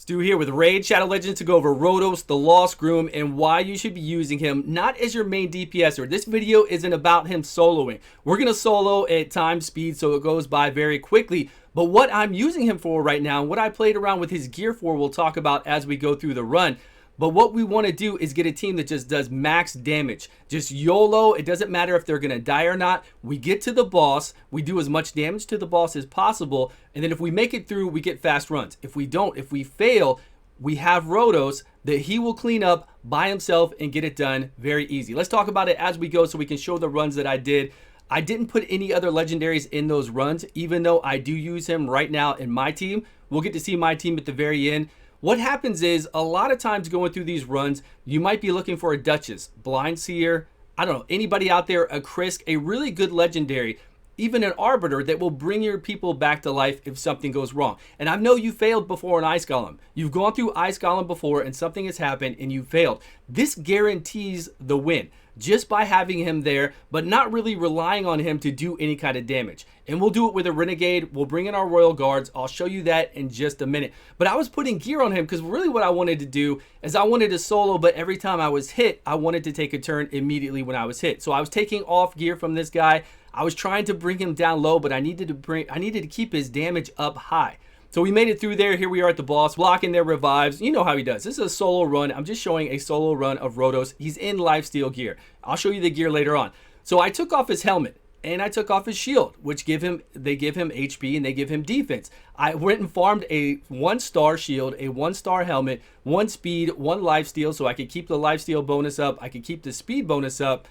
Stu here with Raid Shadow Legends to go over Rotos, the Lost Groom, and why you should be using him not as your main DPSer. This video isn't about him soloing. We're going to solo at time speed so it goes by very quickly. But what I'm using him for right now, and what I played around with his gear for, we'll talk about as we go through the run. But what we want to do is get a team that just does max damage. Just YOLO. It doesn't matter if they're going to die or not. We get to the boss. We do as much damage to the boss as possible. And then if we make it through, we get fast runs. If we don't, if we fail, we have Rotos that he will clean up by himself and get it done very easy. Let's talk about it as we go so we can show the runs that I did. I didn't put any other legendaries in those runs, even though I do use him right now in my team. We'll get to see my team at the very end. What happens is, a lot of times going through these runs, you might be looking for a Duchess, Blind Seer, I don't know, anybody out there, a Krisk, a really good legendary, even an Arbiter that will bring your people back to life if something goes wrong. And I know you failed before in Ice Golem. You've gone through Ice Golem before and something has happened and you failed. This guarantees the win just by having him there, but not really relying on him to do any kind of damage. And we'll do it with a Renegade. We'll bring in our Royal Guards. I'll show you that in just a minute. But I was putting gear on him because really what I wanted to do is I wanted to solo, but every time I was hit, I wanted to take a turn immediately when I was hit. So I was taking off gear from this guy. I was trying to bring him down low, but I needed to keep his damage up high. So we made it through there. Here we are at the boss, blocking their revives. You know how he does. This is a solo run. I'm just showing a solo run of Rotos. He's in lifesteal gear. I'll show you the gear later on. So I took off his helmet and I took off his shield, which they give him HP and they give him defense. I went and farmed a 1-star shield, a 1-star helmet, 1 speed, 1 lifesteal, so I could keep the lifesteal bonus up. I could keep the speed bonus up.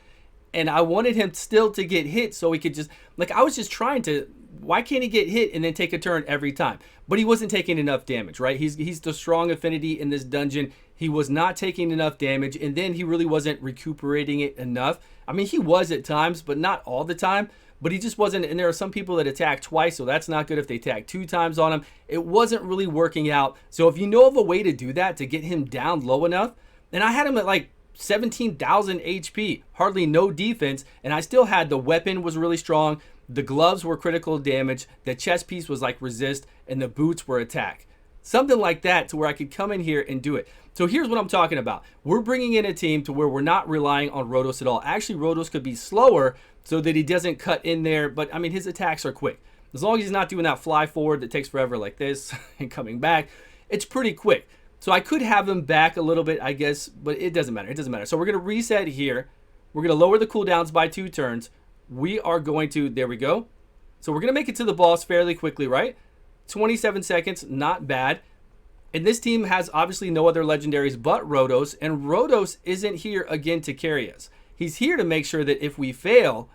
And I wanted him still to get hit so he could just, like, I was just trying to, why can't he get hit and then take a turn every time? But he wasn't taking enough damage, right? He's the strong affinity in this dungeon. He was not taking enough damage, and then he really wasn't recuperating it enough. I mean, he was at times, but not all the time. But he just wasn't, and there are some people that attack twice, so that's not good if they attack 2 times on him. It wasn't really working out. So if you know of a way to do that, to get him down low enough, and I had him at like 17,000 HP, hardly no defense, and I still had the weapon was really strong, the gloves were critical damage, the chest piece was like resist, and the boots were attack. Something like that to where I could come in here and do it. So here's what I'm talking about. We're bringing in a team to where we're not relying on Rotos at all. Actually, Rotos could be slower so that he doesn't cut in there, but I mean, his attacks are quick. As long as he's not doing that fly forward that takes forever like this and coming back, it's pretty quick. So I could have him back a little bit, I guess, but it doesn't matter. It doesn't matter. So we're going to reset here. We're going to lower the cooldowns by 2 turns. We are going to, there we go. So we're going to make it to the boss fairly quickly, right? 27 seconds, not bad. And this team has obviously no other legendaries but Rotos, and Rotos isn't here again to carry us. He's here to make sure that if we fail,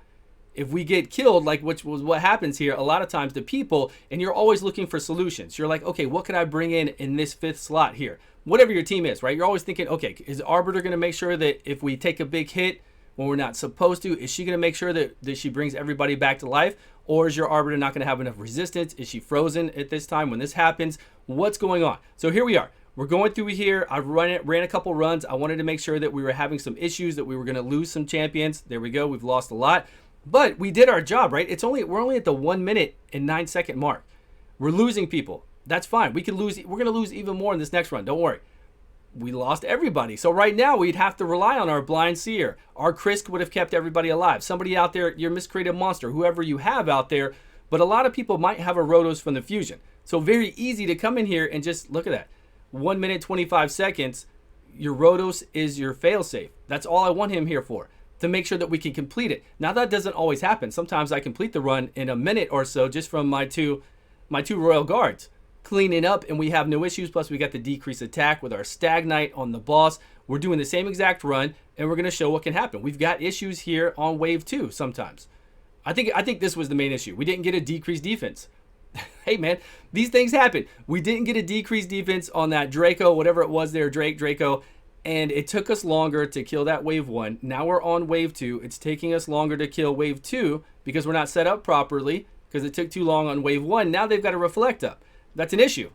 if we get killed, like which was what happens here, a lot of times the people, and you're always looking for solutions. You're like, okay, what can I bring in this 5th slot here? Whatever your team is, right? You're always thinking, okay, is Arbiter going to make sure that if we take a big hit when we're not supposed to, is she going to make sure that she brings everybody back to life? Or is your Arbiter not going to have enough resistance? Is she frozen at this time when this happens? What's going on? So here we are. We're going through here. I ran a couple runs. I wanted to make sure that we were having some issues, that we were going to lose some champions. There we go. We've lost a lot. But we did our job, right? We're only at the 1 minute and 9 second mark. We're losing people. That's fine. We could lose. We're going to lose even more in this next run. Don't worry. We lost everybody. So right now we'd have to rely on our Blind Seer. Our Krisk would have kept everybody alive. Somebody out there, your miscreated monster, whoever you have out there. But a lot of people might have a Rotos from the fusion. So very easy to come in here and just look at that. 1 minute, 25 seconds. Your Rotos is your failsafe. That's all I want him here for, to make sure that we can complete it. Now that doesn't always happen. Sometimes I complete the run in a minute or so just from my two Royal Guards cleaning up, and we have no issues. Plus we got the decreased attack with our Stag Knight on the boss. We're doing the same exact run, and we're going to show what can happen. We've got issues here on wave 2 sometimes. I think this was the main issue. We didn't get a decreased defense. Hey man, these things happen. We didn't get a decreased defense on that Draco, whatever it was there, Draco. And it took us longer to kill that wave 1. Now we're on wave 2. It's taking us longer to kill wave 2 because we're not set up properly because it took too long on wave 1. Now they've got to reflect up. That's an issue.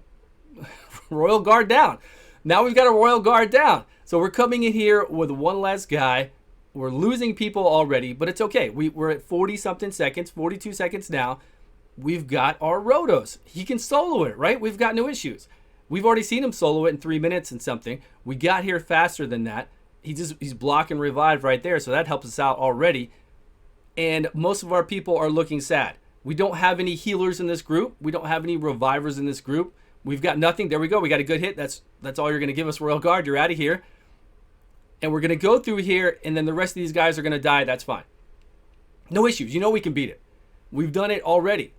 Royal Guard down. Now we've got a Royal Guard down. So we're coming in here with 1 less guy. We're losing people already, but it's okay. We're at 40-something seconds, 42 seconds now. We've got our Rotos. He can solo it, right? We've got no issues. We've already seen him solo it in 3 minutes and something. We got here faster than that. He's blocking revive right there, so that helps us out already. And most of our people are looking sad. We don't have any healers in this group. We don't have any revivers in this group. We've got nothing. There we go. We got a good hit. That's all you're going to give us, Royal Guard. You're out of here. And we're going to go through here, and then the rest of these guys are going to die. That's fine. No issues. You know we can beat it. We've done it already.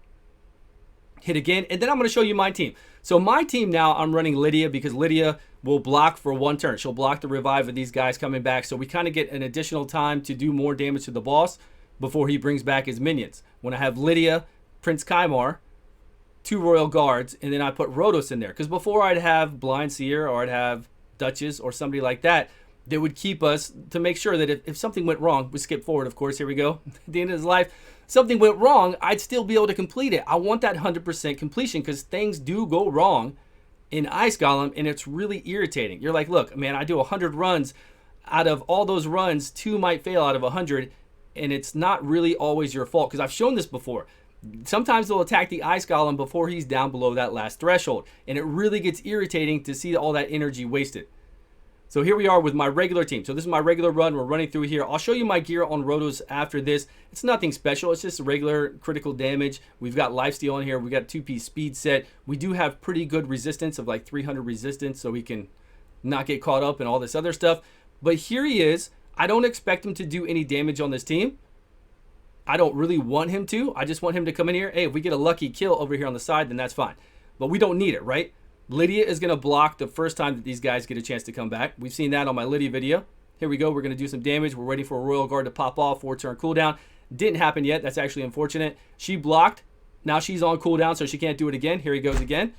Hit again, and then I'm going to show you my team. So my team now, I'm running Lydia because Lydia will block for 1 turn. She'll block the revive of these guys coming back, so we kind of get an additional time to do more damage to the boss before he brings back his minions. When I have Lydia, Prince Kymar, 2 Royal Guards, and then I put Rotos in there. Because before I'd have Blind Seer or I'd have Duchess or somebody like that would keep us to make sure that if something went wrong, we skip forward, of course, here we go. At the end of his life, something went wrong, I'd still be able to complete it. I want that 100% completion because things do go wrong in Ice Golem, and it's really irritating. You're like, look, man, I do 100 runs. Out of all those runs, 2 might fail out of 100, and it's not really always your fault because I've shown this before. Sometimes they'll attack the Ice Golem before he's down below that last threshold, and it really gets irritating to see all that energy wasted. So here we are with my regular team. So this is my regular run. We're running through here. I'll show you my gear on Rotos after this. It's nothing special. It's just regular critical damage. We've got lifesteal on here. We got 2-piece speed set. We do have pretty good resistance of like 300 resistance, so we can not get caught up in all this other stuff. But here he is. I don't expect him to do any damage on this team. I don't really want him to. I just want him to come in here. Hey, if we get a lucky kill over here on the side, then that's fine. But we don't need it, right? Lydia is going to block the first time that these guys get a chance to come back. We've seen that on my Lydia video. Here we go. We're going to do some damage. We're waiting for a Royal Guard to pop off. 4-turn cooldown. Didn't happen yet. That's actually unfortunate. She blocked. Now she's on cooldown, so she can't do it again. Here he goes again.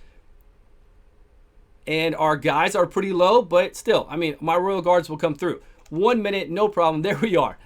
And our guys are pretty low, but still, I mean, my Royal Guards will come through. 1 minute, no problem. There we are.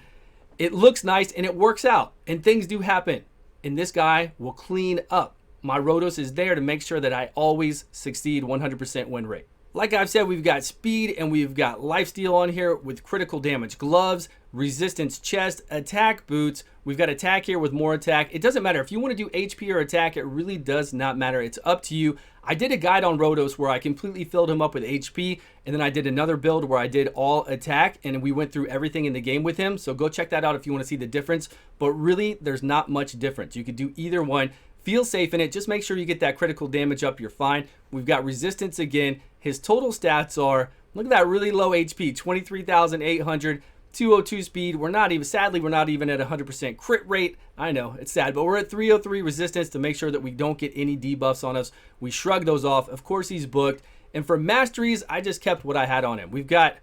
It looks nice, and it works out. And things do happen. And this guy will clean up. My Rotos is there to make sure that I always succeed 100% win rate. Like I've said, we've got speed and we've got lifesteal on here with critical damage gloves, resistance chest, attack boots. We've got attack here with more attack. It doesn't matter. If you want to do HP or attack, it really does not matter. It's up to you. I did a guide on Rotos where I completely filled him up with HP, and then I did another build where I did all attack, and we went through everything in the game with him. So go check that out if you want to see the difference. But really, there's not much difference. You could do either one. Feel safe in it. Just make sure you get that critical damage up. You're fine. We've got resistance again. His total stats are, look at that really low HP, 23,800, 202 speed. Sadly, we're not even at 100% crit rate. I know, it's sad, but we're at 303 resistance to make sure that we don't get any debuffs on us. We shrug those off. Of course, he's booked. And for masteries, I just kept what I had on him. We've got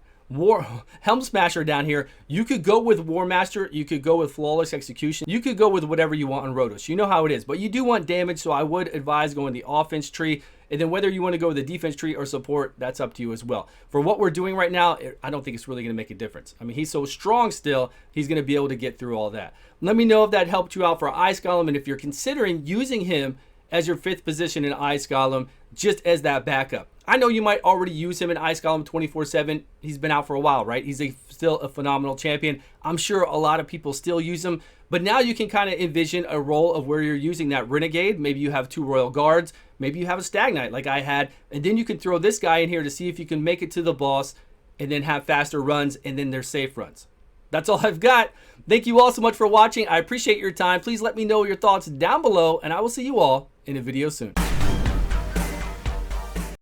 Helm Smasher down here. You could go with War Master. You could go with Flawless Execution. You could go with whatever you want on Rotos. You know how it is. But you do want damage, so I would advise going the offense tree. And then whether you want to go with the defense tree or support, that's up to you as well. For what we're doing right now, I don't think it's really going to make a difference. I mean, he's so strong still, he's going to be able to get through all that. Let me know if that helped you out for Ice Golem, and if you're considering using him as your 5th position in Ice Golem, just as that backup. I know you might already use him in Ice Golem 24/7. He's been out for a while, right? He's still a phenomenal champion. I'm sure a lot of people still use him, but now you can kind of envision a role of where you're using that Renegade. Maybe you have 2 Royal Guards. Maybe you have a Stag Knight like I had, and then you can throw this guy in here to see if you can make it to the boss and then have faster runs, and then they're safe runs. That's all I've got. Thank you all so much for watching. I appreciate your time. Please let me know your thoughts down below, and I will see you all in a video soon.